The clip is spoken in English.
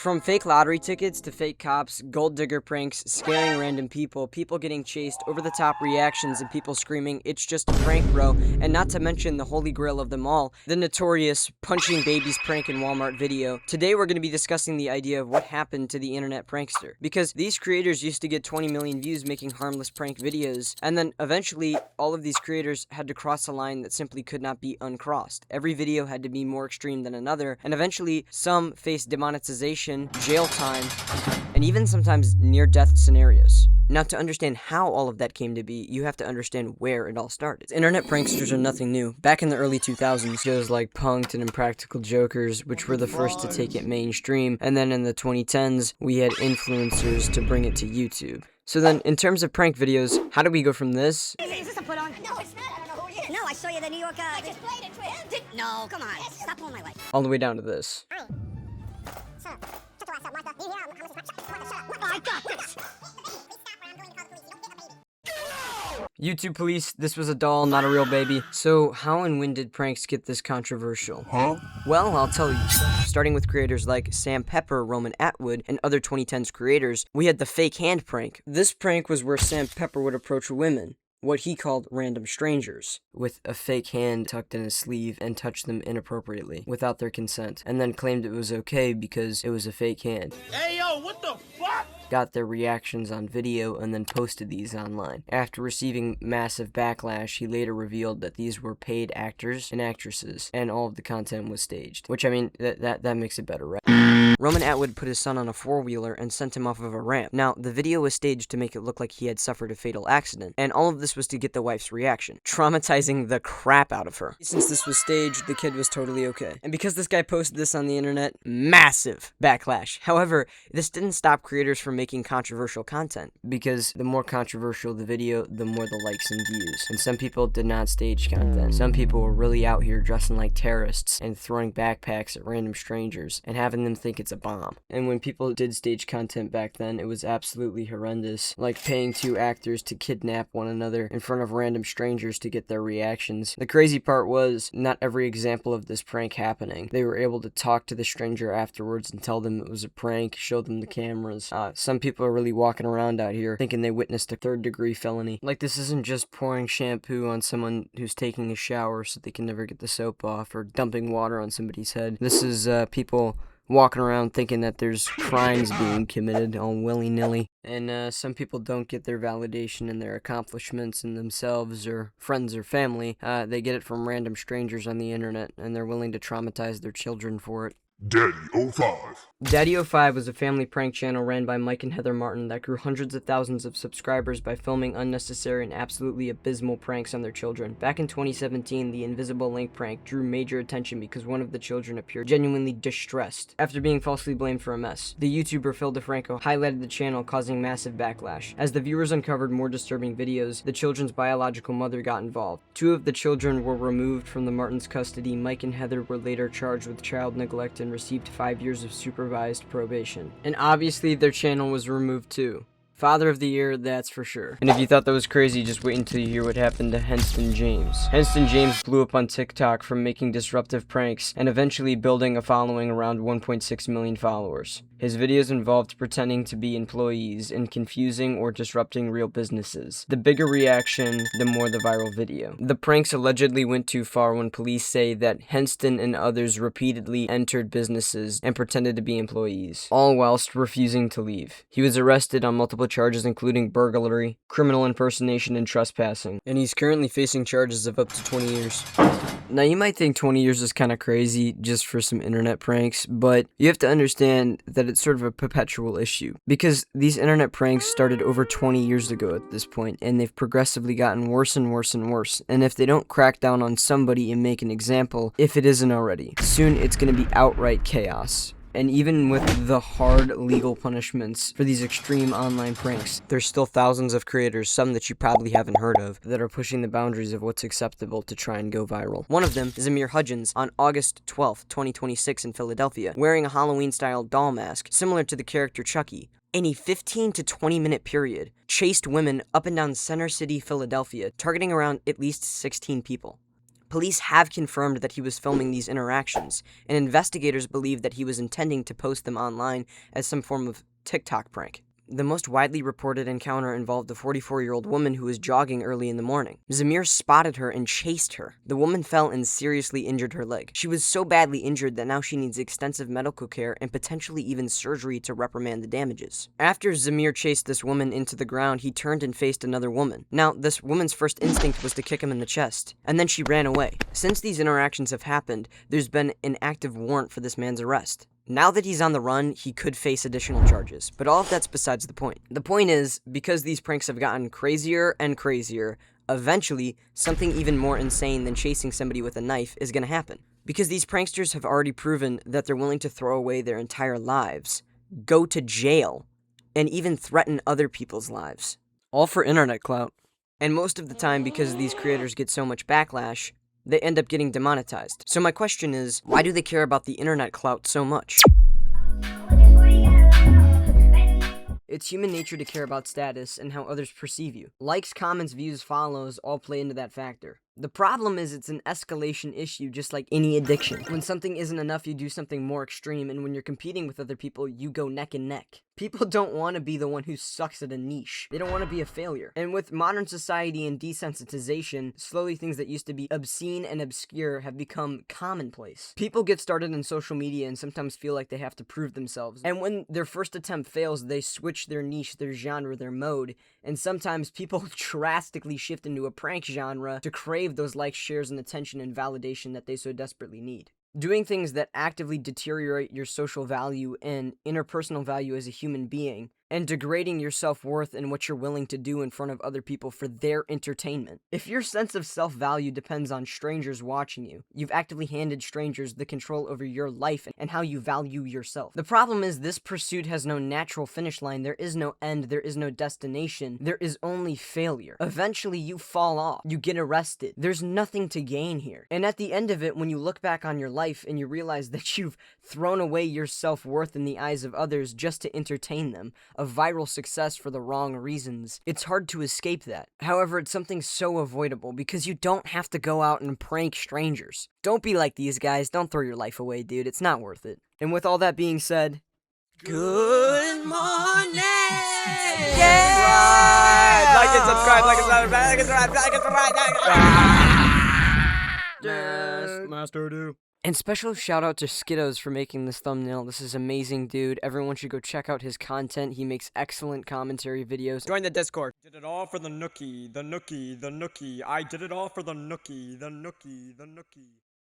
From fake lottery tickets to fake cops, gold digger pranks, scaring random people, people getting chased, over-the-top reactions, and people screaming, "It's just a prank, bro," and not to mention the holy grail of them all, the notorious punching babies prank in Walmart video. Today we're going to be discussing the idea of what happened to the internet prankster, because these creators used to get 20 million views making harmless prank videos, and then eventually all of these creators had to cross a line that simply could not be uncrossed. Every video had to be more extreme than another, and eventually some faced demonetization, jail time, and even sometimes near-death scenarios. Now, to understand how all of that came to be, you have to understand where it all started. Internet pranksters are nothing new. Back in the early 2000s, shows like Punk'd and Impractical Jokers, which were the first to take it mainstream, and then in the 2010s, we had influencers to bring it to YouTube. So then, in terms of prank videos, how do we go from this? Is this a put on? No, it's not. I don't know who he is. No, I saw you at the New York. I just played it for him. No, come on. Yes. Stop pulling my leg. All the way down to this. I got this. YouTube police, this was a doll, not a real baby. So how and when did pranks get this controversial? Well, I'll tell you. Starting with creators like Sam Pepper, Roman Atwood, and other 2010s creators, we had the fake hand prank. This prank was where Sam Pepper would approach women, what he called random strangers, with a fake hand tucked in his sleeve and touch them inappropriately, without their consent, and then claimed it was okay because it was a fake hand. Hey yo, what the fuck? Got their reactions on video and then posted these online. After receiving massive backlash, he later revealed that these were paid actors and actresses, and all of the content was staged. Which, I mean, that makes it better, right? Roman Atwood put his son on a four-wheeler and sent him off of a ramp. Now, the video was staged to make it look like he had suffered a fatal accident, and all of this was to get the wife's reaction, traumatizing the crap out of her. Since this was staged, the kid was totally okay. And because this guy posted this on the internet, massive backlash. However, this didn't stop creators from making controversial content, because the more controversial the video, the more the likes and views. And some people did not stage content. Some people were really out here dressing like terrorists and throwing backpacks at random strangers and having them think it's a bomb. And when people did stage content back then, it was absolutely horrendous, like paying two actors to kidnap one another in front of random strangers to get their reactions. The crazy part was, not every example of this prank happening. They were able to talk to the stranger afterwards and tell them it was a prank, show them the cameras. Some people are really walking around out here thinking they witnessed a third-degree felony. Like, this isn't just pouring shampoo on someone who's taking a shower so they can never get the soap off, or dumping water on somebody's head. This is people walking around thinking that there's crimes being committed all willy-nilly. And some people don't get their validation in their accomplishments in themselves or friends or family. They get it from random strangers on the internet, and they're willing to traumatize their children for it. DaddyOFive. DaddyOFive was a family prank channel ran by Mike and Heather Martin that grew hundreds of thousands of subscribers by filming unnecessary and absolutely abysmal pranks on their children. Back in 2017, the Invisible Link prank drew major attention because one of the children appeared genuinely distressed after being falsely blamed for a mess. The YouTuber Phil DeFranco highlighted the channel, causing massive backlash. As the viewers uncovered more disturbing videos, the children's biological mother got involved. Two of the children were removed from the Martins' custody. Mike and Heather were later charged with child neglect and received 5 years of supervised probation. And obviously their channel was removed too. Father of the Year, that's for sure. And if you thought that was crazy, just wait until you hear what happened to Henston James. Henston James blew up on TikTok from making disruptive pranks and eventually building a following around 1.6 million followers. His videos involved pretending to be employees and confusing or disrupting real businesses. The bigger reaction, the more the viral video. The pranks allegedly went too far when police say that Henston and others repeatedly entered businesses and pretended to be employees, all whilst refusing to leave. He was arrested on multiple charges including burglary, criminal impersonation, and trespassing. And he's currently facing charges of up to 20 years. Now, you might think 20 years is kind of crazy just for some internet pranks, but you have to understand that it's sort of a perpetual issue, because these internet pranks started over 20 years ago at this point, and they've progressively gotten worse and worse and worse. And if they don't crack down on somebody and make an example, if it isn't already, soon it's going to be outright chaos. And even with the hard legal punishments for these extreme online pranks, there's still thousands of creators, some that you probably haven't heard of, that are pushing the boundaries of what's acceptable to try and go viral. One of them is Amir Hudgens on August 12th, 2026 in Philadelphia, wearing a Halloween-style doll mask similar to the character Chucky. In a 15 to 20 minute period, chased women up and down Center City, Philadelphia, targeting around at least 16 people. Police have confirmed that he was filming these interactions, and investigators believe that he was intending to post them online as some form of TikTok prank. The most widely reported encounter involved a 44-year-old woman who was jogging early in the morning. Zamir spotted her and chased her. The woman fell and seriously injured her leg. She was so badly injured that now she needs extensive medical care and potentially even surgery to reprimand the damages. After Zamir chased this woman into the ground, he turned and faced another woman. Now, this woman's first instinct was to kick him in the chest, and then she ran away. Since these interactions have happened, there's been an active warrant for this man's arrest. Now that he's on the run, he could face additional charges, but all of that's besides the point. The point is, because these pranks have gotten crazier and crazier, eventually, something even more insane than chasing somebody with a knife is gonna happen. Because these pranksters have already proven that they're willing to throw away their entire lives, go to jail, and even threaten other people's lives. All for internet clout. And most of the time, because these creators get so much backlash, they end up getting demonetized. So my question is, why do they care about the internet clout so much? It's human nature to care about status and how others perceive you. Likes, comments, views, follows all play into that factor. The problem is it's an escalation issue, just like any addiction. When something isn't enough, you do something more extreme, and when you're competing with other people, you go neck and neck. People don't want to be the one who sucks at a niche. They don't want to be a failure. And with modern society and desensitization, slowly things that used to be obscene and obscure have become commonplace. People get started in social media and sometimes feel like they have to prove themselves. And when their first attempt fails, they switch their niche, their genre, their mode. And sometimes people drastically shift into a prank genre to crave those likes, shares, and attention and validation that they so desperately need. Doing things that actively deteriorate your social value and interpersonal value as a human being, and degrading your self-worth and what you're willing to do in front of other people for their entertainment. If your sense of self-value depends on strangers watching you, you've actively handed strangers the control over your life and how you value yourself. The problem is this pursuit has no natural finish line. There is no end. There is no destination. There is only failure. Eventually, you fall off. You get arrested. There's nothing to gain here. And at the end of it, when you look back on your life and you realize that you've thrown away your self-worth in the eyes of others just to entertain them, a viral success for the wrong reasons, it's hard to escape that. However, it's something so avoidable because you don't have to go out and prank strangers. Don't be like these guys. Don't throw your life away, dude. It's not worth it. And with all that being said, good morning! Yeah! Like and subscribe, like and subscribe, like and subscribe, like and subscribe, like and subscribe. Master do. And special shout out to Skiddos for making this thumbnail. This is amazing, dude. Everyone should go check out his content. He makes excellent commentary videos. Join the Discord. Did it all for the nookie, the nookie, the nookie. I did it all for the nookie, the nookie, the nookie.